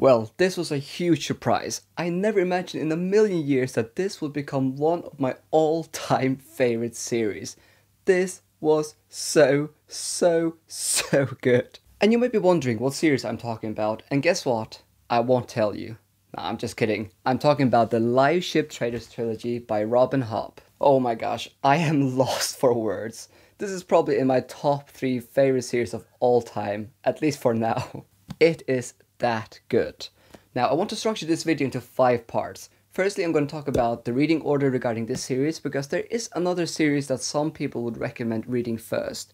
Well, this was a huge surprise. I never imagined in a million years that this would become one of my all-time favorite series. This was so good. And you might be wondering what series I'm talking about, and guess what? I won't tell you. Nah, I'm just kidding. I'm talking about the Liveship Traders trilogy by Robin Hobb. Oh my gosh, I am lost for words. This is probably in my top 3 favorite series of all time, at least for now. It is that good. Now, I want to structure this video into 5 parts. Firstly, I'm going to talk about the reading order regarding this series, because there is another series that some people would recommend reading first.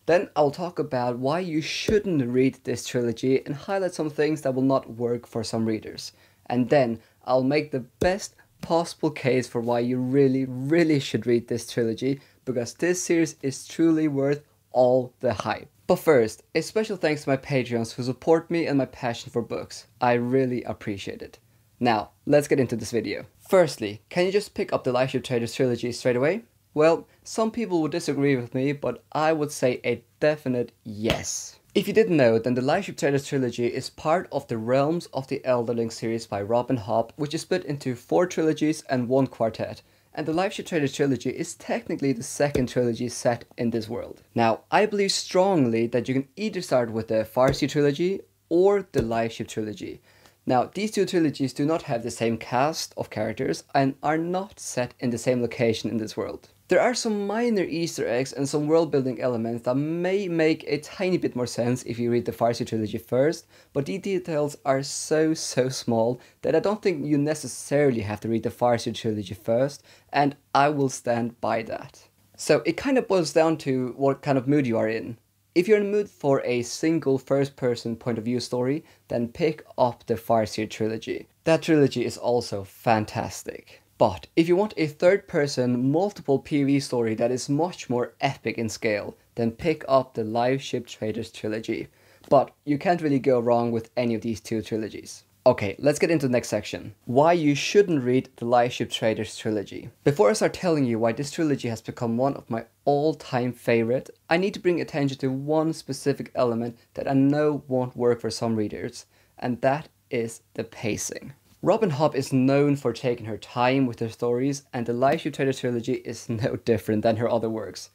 Then I'll talk about why you shouldn't read this trilogy and highlight some things that will not work for some readers. And then I'll make the best possible case for why you really should read this trilogy, because this series is truly worth all the hype. But first, a special thanks to my Patreons who support me and my passion for books. I really appreciate it. Now, let's get into this video. Firstly, can you just pick up the Liveship Traders trilogy straight away? Well, some people would disagree with me, but I would say a definite yes. If you didn't know, then the Liveship Traders trilogy is part of the Realms of the Elderling series by Robin Hobb, which is split into 4 trilogies and 1 quartet. And the Liveship Traders trilogy is technically the second trilogy set in this world. Now, I believe strongly that you can either start with the Farsi trilogy or the Liveship trilogy. Now, these 2 trilogies do not have the same cast of characters and are not set in the same location in this world. There are some minor Easter eggs and some world building elements that may make a tiny bit more sense if you read the Farsi trilogy first, but these details are so small that I don't think you necessarily have to read the Farsi trilogy first, and I will stand by that. So it kind of boils down to what kind of mood you are in. If you're in the mood for a single first-person point of view story, then pick up the Farsi trilogy. That trilogy is also fantastic. But if you want a third-person, multiple PV story that is much more epic in scale, then pick up the Liveship Traders trilogy. But you can't really go wrong with any of these 2 trilogies. Okay, let's get into the next section. Why you shouldn't read the Liveship Traders trilogy. Before I start telling you why this trilogy has become one of my all-time favorite, I need to bring attention to one specific element that I know won't work for some readers, and that is the pacing. Robin Hobb is known for taking her time with her stories, and the Liveship Traders trilogy is no different than her other works.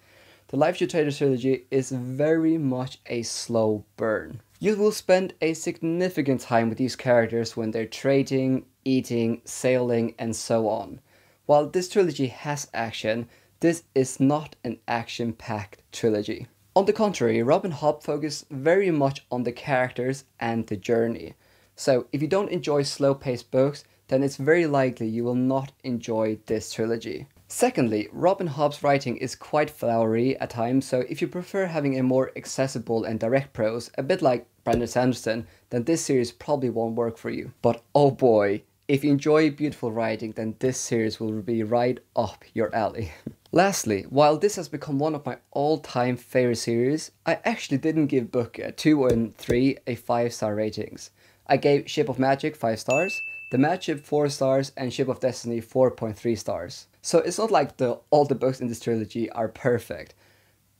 The Liveship Traders trilogy is very much a slow burn. You will spend a significant time with these characters when they're trading, eating, sailing, and so on. While this trilogy has action, this is not an action-packed trilogy. On the contrary, Robin Hobb focused very much on the characters and the journey. So if you don't enjoy slow-paced books, then it's very likely you will not enjoy this trilogy. Secondly, Robin Hobb's writing is quite flowery at times, so if you prefer having a more accessible and direct prose, a bit like Brandon Sanderson, then this series probably won't work for you. But oh boy, if you enjoy beautiful writing, then this series will be right up your alley. Lastly, while this has become one of my all-time favorite series, I actually didn't give book 2 and 3 a 5-star ratings. I gave Ship of Magic 5 stars, The Matchship 4 stars, and Ship of Destiny 4.3 stars. So it's not like all the books in this trilogy are perfect,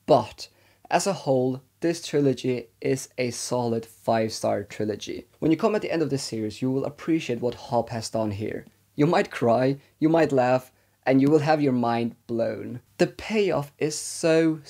but as a whole, this trilogy is a solid 5-star trilogy. When you come at the end of this series, you will appreciate what Hobb has done here. You might cry, you might laugh, and you will have your mind blown. The payoff is so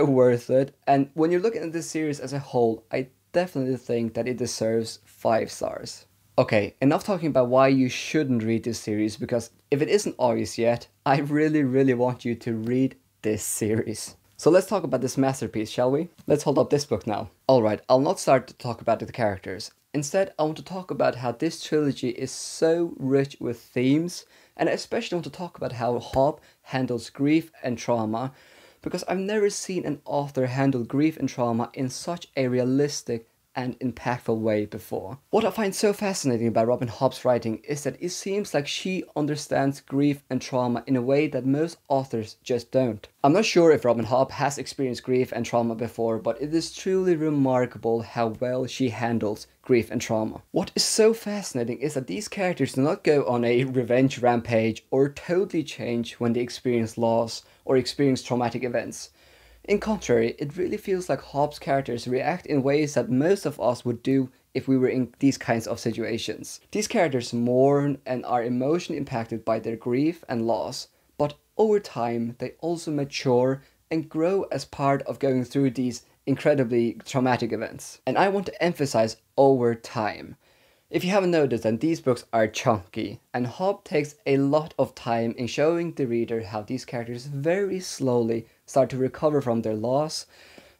worth it, and when you're looking at this series as a whole, I definitely think that it deserves 5 stars. Okay, enough talking about why you shouldn't read this series, because if it isn't obvious yet, I really want you to read this series. So let's talk about this masterpiece, shall we? Let's hold up this book now. Alright, I'll not start to talk about the characters. Instead, I want to talk about how this trilogy is so rich with themes, and I especially want to talk about how Hobb handles grief and trauma, because I've never seen an author handle grief and trauma in such a realistic and impactful way before. What I find so fascinating about Robin Hobb's writing is that it seems like she understands grief and trauma in a way that most authors just don't. I'm not sure if Robin Hobb has experienced grief and trauma before, but it is truly remarkable how well she handles grief and trauma. What is so fascinating is that these characters do not go on a revenge rampage or totally change when they experience loss or experience traumatic events. In contrary, it really feels like Hobb's characters react in ways that most of us would do if we were in these kinds of situations. These characters mourn and are emotionally impacted by their grief and loss, but over time they also mature and grow as part of going through these incredibly traumatic events. And I want to emphasize over time. If you haven't noticed, then these books are chunky, and Hobb takes a lot of time in showing the reader how these characters very slowly start to recover from their loss,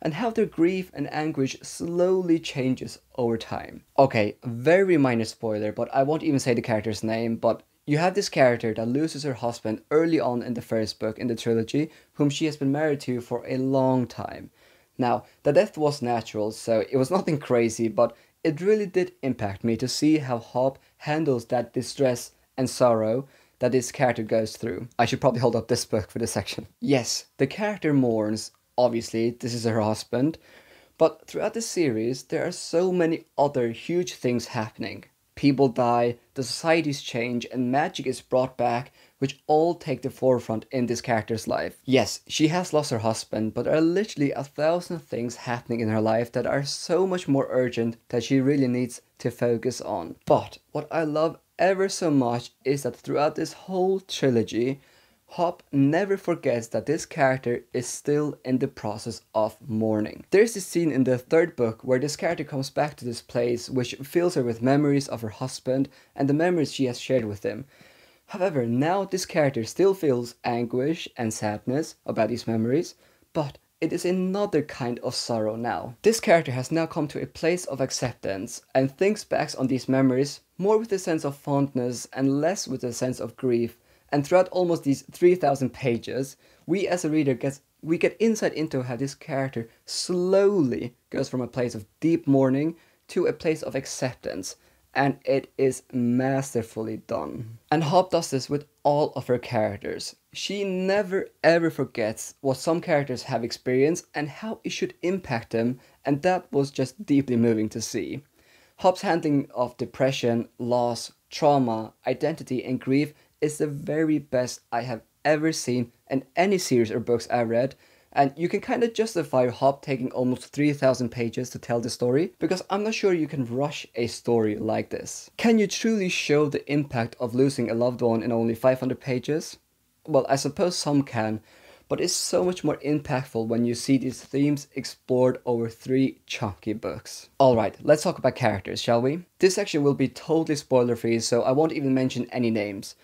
and how their grief and anguish slowly changes over time. Okay, very minor spoiler, but I won't even say the character's name, but you have this character that loses her husband early on in the first book in the trilogy, whom she has been married to for a long time. Now, the death was natural, so it was nothing crazy, but it really did impact me to see how Hobb handles that distress and sorrow that this character goes through. I should probably hold up this book for this section. Yes, the character mourns, obviously, this is her husband, but throughout the series there are so many other huge things happening. People die, the societies change, and magic is brought back, which all take the forefront in this character's life. Yes, she has lost her husband, but there are literally 1,000 things happening in her life that are so much more urgent that she really needs to focus on. But what I love ever so much is that throughout this whole trilogy, Hobb never forgets that this character is still in the process of mourning. There's this scene in the third book where this character comes back to this place which fills her with memories of her husband and the memories she has shared with him. However, now this character still feels anguish and sadness about these memories, but it is another kind of sorrow now. This character has now come to a place of acceptance and thinks back on these memories more with a sense of fondness and less with a sense of grief. And throughout almost these 3,000 pages, we as a reader get insight into how this character slowly goes from a place of deep mourning to a place of acceptance. And it is masterfully done. And Hobb does this with all of her characters. She never ever forgets what some characters have experienced and how it should impact them, and that was just deeply moving to see. Hobb's handling of depression, loss, trauma, identity and grief is the very best I have ever seen in any series or books I've read, and you can kind of justify Hobb taking almost 3,000 pages to tell the story, because I'm not sure you can rush a story like this. Can you truly show the impact of losing a loved one in only 500 pages? Well, I suppose some can, but it's so much more impactful when you see these themes explored over 3 chunky books. Alright, let's talk about characters, shall we? This section will be totally spoiler free, so I won't even mention any names.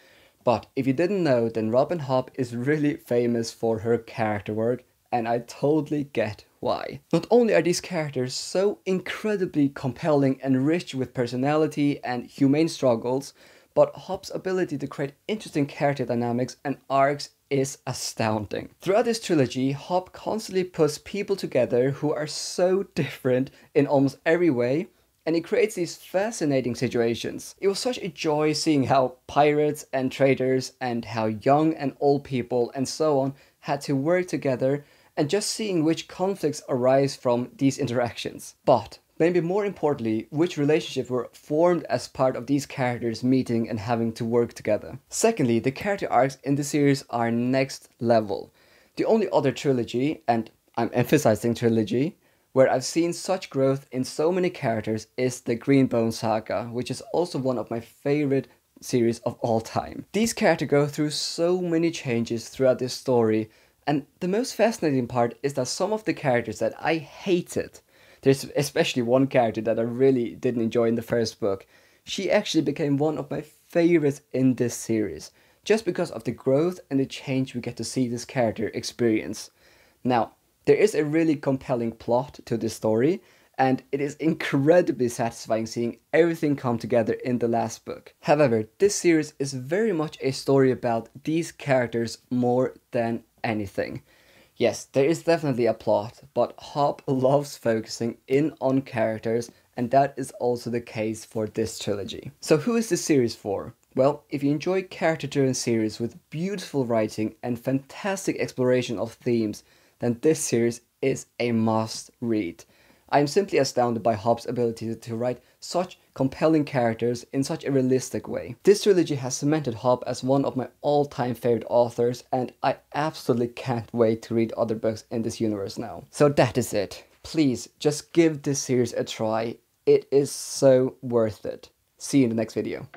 But if you didn't know, then Robin Hobb is really famous for her character work, and I totally get why. Not only are these characters so incredibly compelling and rich with personality and humane struggles, but Hobb's ability to create interesting character dynamics and arcs is astounding. Throughout this trilogy, Hobb constantly puts people together who are so different in almost every way, and it creates these fascinating situations. It was such a joy seeing how pirates and traders and how young and old people and so on had to work together, and just seeing which conflicts arise from these interactions. But maybe more importantly, which relationships were formed as part of these characters meeting and having to work together. Secondly, the character arcs in the series are next level. The only other trilogy, and I'm emphasizing trilogy, where I've seen such growth in so many characters is the Greenbone Saga, which is also one of my favorite series of all time. These characters go through so many changes throughout this story, and the most fascinating part is that some of the characters that I hated, there's especially one character that I really didn't enjoy in the first book, she actually became one of my favorites in this series, just because of the growth and the change we get to see this character experience. Now, there is a really compelling plot to this story, and it is incredibly satisfying seeing everything come together in the last book. However, this series is very much a story about these characters more than anything. Yes, there is definitely a plot, but Hobb loves focusing in on characters, and that is also the case for this trilogy. So who is this series for? Well, if you enjoy character-driven series with beautiful writing and fantastic exploration of themes, then this series is a must read. I am simply astounded by Hobb's ability to write such compelling characters in such a realistic way. This trilogy has cemented Hobb as one of my all-time favorite authors, and I absolutely can't wait to read other books in this universe now. So that is it. Please, just give this series a try. It is so worth it. See you in the next video.